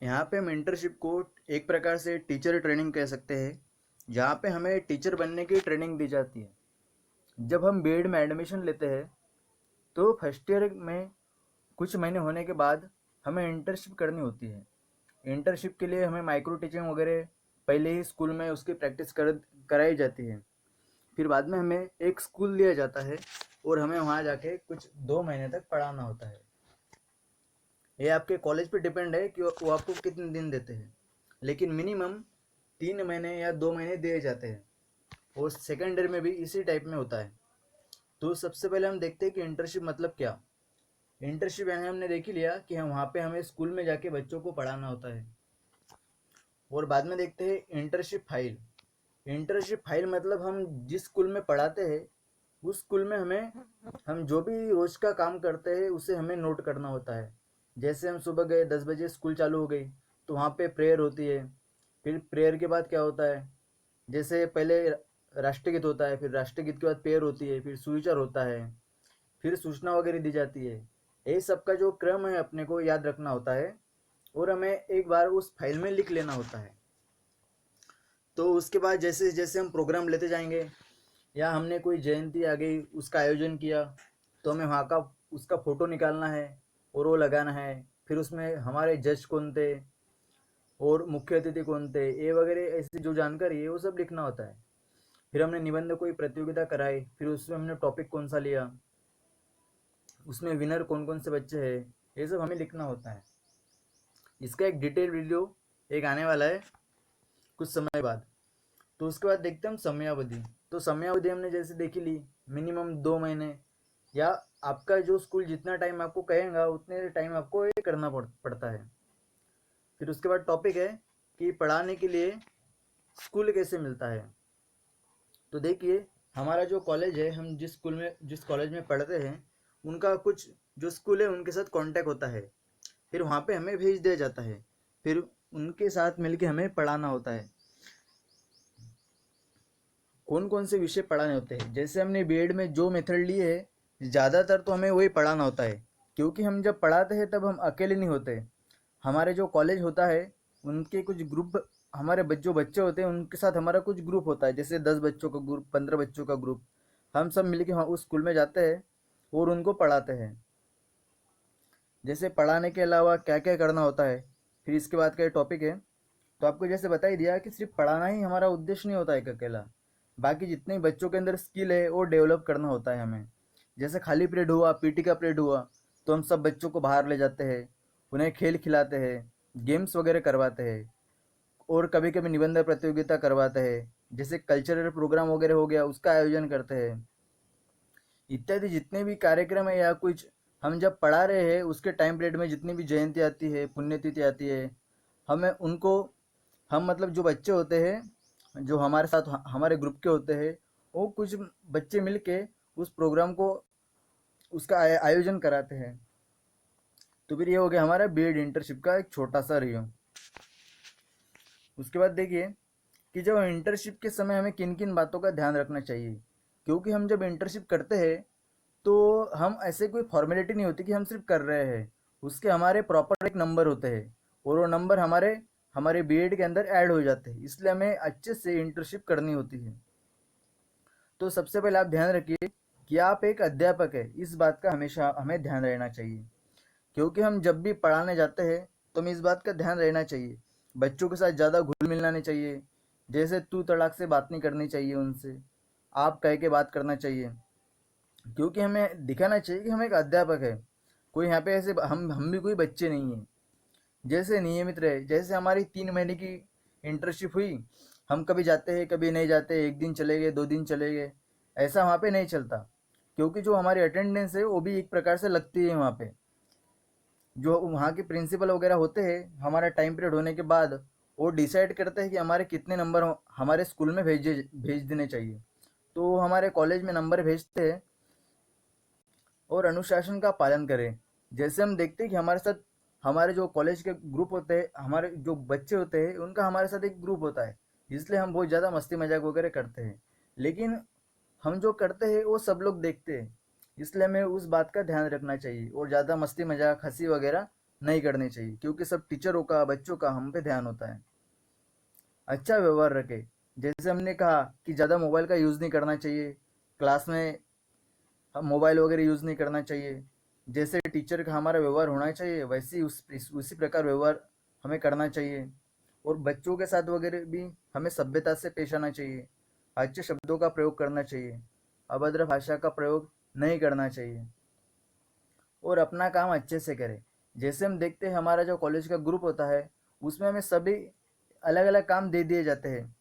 यहाँ पे हम इंटर्नशिप को एक प्रकार से टीचर ट्रेनिंग कह सकते हैं, जहाँ पे हमें टीचर बनने की ट्रेनिंग दी जाती है। जब हम बीएड में एडमिशन लेते हैं तो फर्स्ट ईयर में कुछ महीने होने के बाद हमें इंटर्नशिप करनी होती है। इंटर्नशिप के लिए हमें माइक्रो टीचिंग वगैरह पहले ही स्कूल में उसकी प्रैक्टिस कराई जाती है। फिर बाद में हमें एक स्कूल दिया जाता है और हमें वहाँ जाके कुछ 2 महीने तक पढ़ाना होता है। ये आपके कॉलेज पे डिपेंड है कि वो आपको कितने दिन देते हैं, लेकिन मिनिमम 3 महीने या 2 महीने दिए जाते हैं। और सेकेंड ईयर में भी इसी टाइप में होता है। तो सबसे पहले हम देखते हैं कि इंटर्नशिप मतलब क्या। इंटर्नशिप यानी हमने देख ही लिया कि हम वहाँ पे हमें स्कूल में जाके बच्चों को पढ़ाना होता है। और बाद में देखते हैं इंटर्नशिप फाइल। इंटर्नशिप फाइल मतलब हम जिस स्कूल में पढ़ाते हैं उस स्कूल में हम जो भी रोज का काम करते हैं उसे हमें नोट करना होता है। जैसे हम सुबह गए 10 बजे, स्कूल चालू हो गई तो वहाँ पे प्रेयर होती है। फिर प्रेयर के बाद क्या होता है, जैसे पहले राष्ट्रगीत होता है, फिर राष्ट्रगीत के बाद प्रेयर होती है, फिर सुविचार होता है, फिर सूचना वगैरह दी जाती है। ये सब का जो क्रम है अपने को याद रखना होता है और हमें एक बार उस फाइल में लिख लेना होता है। तो उसके बाद जैसे जैसे हम प्रोग्राम लेते जाएंगे या हमने कोई जयंती आ गई उसका आयोजन किया तो हमें वहाँ का उसका फ़ोटो निकालना है और वो लगाना है। फिर उसमें हमारे जज कौन थे और मुख्य अतिथि कौन थे, ये वगैरह ऐसी जो जानकारी है वो सब लिखना होता है। फिर हमने निबंध कोई प्रतियोगिता कराई, फिर उसमें हमने टॉपिक कौन सा लिया, उसमें विनर कौन कौन से बच्चे हैं, ये सब हमें लिखना होता है। इसका एक डिटेल वीडियो एक आने वाला है कुछ समय बाद। तो उसके बाद देखते हैं हम समयावधि। तो समयावधि हमने जैसे देखी ली, मिनिमम 2 महीने या आपका जो स्कूल जितना टाइम आपको कहेगा उतने टाइम आपको ये करना पड़ता है। फिर उसके बाद टॉपिक है कि पढ़ाने के लिए स्कूल कैसे मिलता है। तो देखिए, हमारा जो कॉलेज है, हम जिस कॉलेज में पढ़ते हैं उनका कुछ जो स्कूल है उनके साथ कांटेक्ट होता है। फिर वहाँ पे हमें भेज दिया जाता है, फिर उनके साथ मिलके हमें पढ़ाना होता है। कौन कौन से विषय पढ़ाने होते हैं, जैसे हमने बीएड में जो मेथड लिए है ज़्यादातर तो हमें वही पढ़ाना होता है। क्योंकि हम जब पढ़ाते हैं तब हम अकेले नहीं होते, हमारे जो कॉलेज होता है उनके कुछ ग्रुप, हमारे जो बच्चे होते हैं उनके साथ हमारा कुछ ग्रुप होता है, जैसे 10 बच्चों का ग्रुप, 15 बच्चों का ग्रुप। हम सब मिलके वहाँ उस स्कूल में जाते हैं और उनको पढ़ाते हैं। जैसे पढ़ाने के अलावा क्या क्या करना होता है, फिर इसके बाद का ये टॉपिक है। तो आपको जैसे बता ही दिया कि सिर्फ पढ़ाना ही हमारा उद्देश्य नहीं होता है एक अकेला, बाकी जितने बच्चों के अंदर स्किल है वो डेवलप करना होता है हमें। जैसे खाली पीरियड हुआ, पीटी का पीरियड हुआ, तो हम सब बच्चों को बाहर ले जाते हैं, उन्हें खेल खिलाते हैं, गेम्स वगैरह करवाते हैं, और कभी कभी निबंध प्रतियोगिता करवाते हैं। जैसे कल्चरल प्रोग्राम वगैरह हो गया उसका आयोजन करते हैं। इत्यादि जितने भी कार्यक्रम है या कुछ हम जब पढ़ा रहे हैं उसके टाइम पीरियड में जितनी भी जयंती आती है, पुण्यतिथि आती है, हमें उनको, हम मतलब जो बच्चे होते हैं जो हमारे साथ हमारे ग्रुप के होते हैं, वो कुछ बच्चे मिलके उस प्रोग्राम को, उसका आयोजन कराते हैं। तो फिर ये हो गया हमारा बीएड इंटर्नशिप का एक छोटा सा रिव्यू। उसके बाद देखिए कि जब इंटर्नशिप के समय हमें किन किन बातों का ध्यान रखना चाहिए। क्योंकि हम जब इंटर्नशिप करते हैं तो हम ऐसे कोई फॉर्मेलिटी नहीं होती कि हम सिर्फ कर रहे हैं, उसके हमारे प्रॉपर एक नंबर होते हैं और वो नंबर हमारे हमारे बीएड के अंदर ऐड हो जाते हैं, इसलिए हमें अच्छे से इंटर्नशिप करनी होती है। तो सबसे पहले आप ध्यान रखिए कि आप एक अध्यापक है, इस बात का हमेशा हमें ध्यान रहना चाहिए। क्योंकि हम जब भी पढ़ाने जाते हैं तो हमें इस बात का ध्यान रहना चाहिए, बच्चों के साथ ज़्यादा घुल मिलना नहीं चाहिए। जैसे तू तड़ाक से बात नहीं करनी चाहिए उनसे, आप कह के बात करना चाहिए। क्योंकि हमें दिखाना चाहिए कि हम एक अध्यापक है, कोई यहाँ पे ऐसे हम भी कोई बच्चे नहीं हैं। जैसे नियमित रहे, जैसे हमारी 3 महीने की इंटर्नशिप हुई, हम कभी जाते हैं कभी नहीं जाते, एक दिन चले गए 2 दिन चले गए, ऐसा वहाँ पे नहीं चलता। क्योंकि जो हमारी अटेंडेंस है वो भी एक प्रकार से लगती है वहाँ पे। जो वहाँ के प्रिंसिपल वगैरह होते हैं हमारा टाइम पीरियड होने के बाद, वो डिसाइड करते हैं कि हमारे कितने नंबर हमारे स्कूल में भेज देने चाहिए। तो वो हमारे कॉलेज में नंबर भेजते हैं और अनुशासन का पालन करें। जैसे हम देखते हैं कि हमारे साथ हमारे जो कॉलेज के ग्रुप होते हैं, हमारे जो बच्चे होते हैं उनका हमारे साथ एक ग्रुप होता है, इसलिए हम बहुत ज़्यादा मस्ती मजाक वगैरह करते हैं। लेकिन हम जो करते हैं वो सब लोग देखते हैं, इसलिए हमें उस बात का ध्यान रखना चाहिए और ज़्यादा मस्ती मजाक हंसी वगैरह नहीं करनी चाहिए, क्योंकि सब टीचरों का, बच्चों का हम पे ध्यान होता है। अच्छा व्यवहार रखें, जैसे हमने कहा कि ज़्यादा मोबाइल का यूज़ नहीं करना चाहिए, क्लास में हम मोबाइल वगैरह यूज़ नहीं करना चाहिए। जैसे टीचर का हमारा व्यवहार होना चाहिए, वैसे ही उसी प्रकार व्यवहार हमें करना चाहिए। और बच्चों के साथ वगैरह भी हमें सभ्यता से पेश आना चाहिए, अच्छे शब्दों का प्रयोग करना चाहिए, अभद्र भाषा का प्रयोग नहीं करना चाहिए, और अपना काम अच्छे से करें। जैसे हम देखते हैं हमारा जो कॉलेज का ग्रुप होता है, उसमें हमें सभी अलग अलग काम दे दिए जाते हैं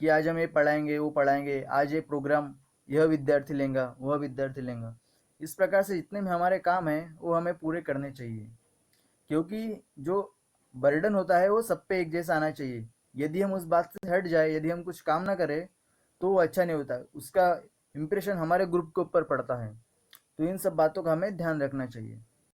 कि आज हम ये पढ़ाएंगे, वो पढ़ाएंगे, आज ये प्रोग्राम यह विद्यार्थी लेंगा, वह विद्यार्थी लेंगा। इस प्रकार से जितने भी हमारे काम हैं वो हमें पूरे करने चाहिए, क्योंकि जो बर्डन होता है वो सब पे एक जैसा आना चाहिए। यदि हम उस बात से हट जाए, यदि हम कुछ काम ना करें, तो वो अच्छा नहीं होता, उसका इम्प्रेशन हमारे ग्रुप के ऊपर पड़ता है। तो इन सब बातों का हमें ध्यान रखना चाहिए।